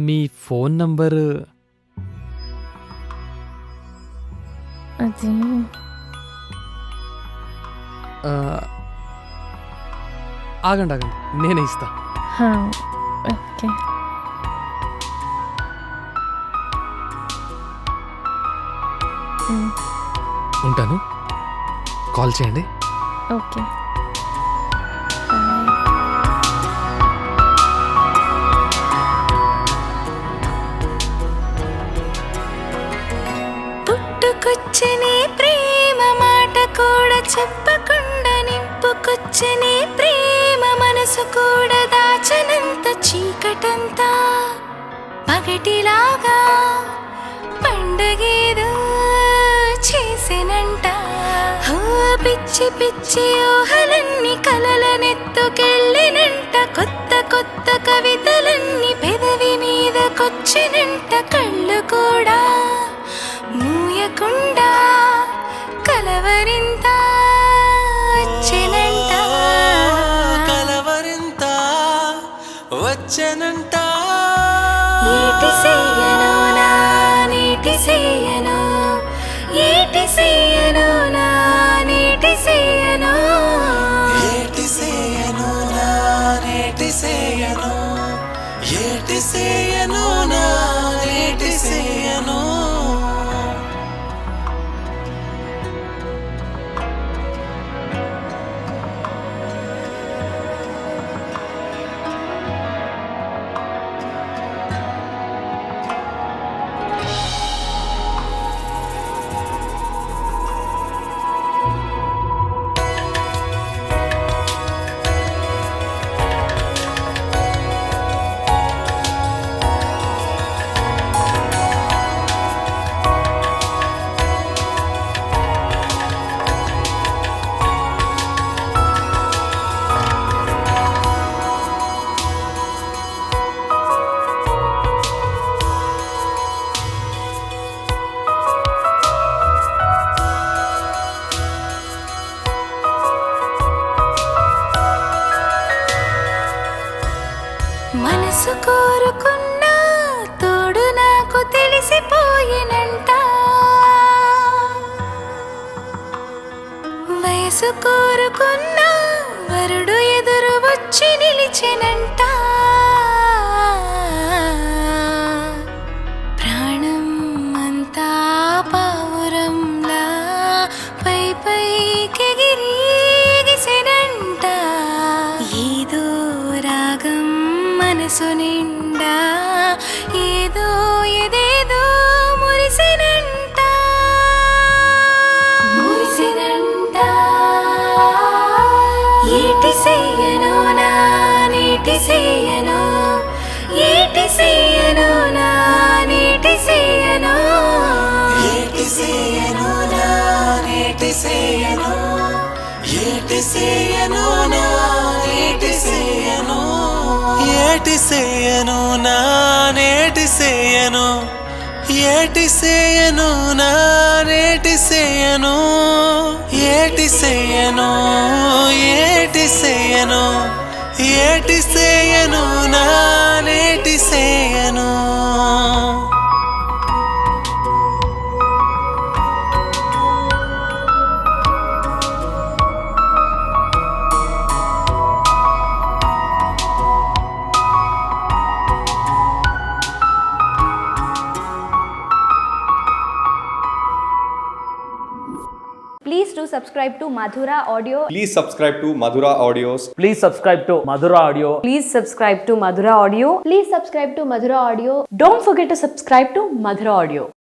మీ phone number అది ఆగండి నేనే ఇస్తా. ఓకే. ఉంటాను, కాల్ చేయండి. ఓకే. పుట్టుకొచ్చని ప్రేమ మాట కూడా చెప్పకుండా నింపుకొచ్చని ప్రేమ మనసు కూడా దాచనంత చీకటంతా పగటిలాగా పండగేదో చేసినంట. పిచ్చి పిచ్చి ఊహలన్నీ కలలనెత్తుకెళ్ళినంట. కొత్త కొత్త కవితలన్నీ పెదవి మీదకొచ్చినంట. కళ్ళు కూడా మూయకుండా కలవరింత వచ్చెనంట. కలవరింత వచ్చెనంట. ఏటి చెయ్యను నా నీటి చెయ్యను, ఏటి చెయ్యను నా నీటి చెయ్యను, ఏటి సేయను నా నేటి సేయను, ఏటి సేయను నా నేటి సేయను. మనసు కోరుకున్నా తోడు నాకు తెలిసిపోయినంట. వయసు కోరుకున్నా వరుడు ఎదురు వచ్చి నిలిచెనంట. ప్రాణం అంతా పావురంలా పై పైకెగిరిగిసెనంట. ఏదో రాగం మనసు నిండా ఏదో ఏదేదో మురిసినంట. మురిసినంట. ఏటి చెయ్యను నా నీటి చెయ్యను, ఏటి చెయ్యను నా నీటి చెయ్యను, ఏటి సేయను నా నేటి సేయను, ఏటి సేయను నా నేటి సేయను, ఏటి సేయను నా నేటి సేయను, ఏటి సేయను నా నేటి సేయను, ఏటి సేయను, ఏటి సేయను, ఏటి సేయను నా నేటి సేయను. Please do subscribe to Madhura Audio. Please subscribe to Madhura Audios. Please subscribe to Madhura Audio. Please subscribe to Madhura Audio. Please subscribe to Madhura Audio. Don't forget to subscribe to Madhura Audio.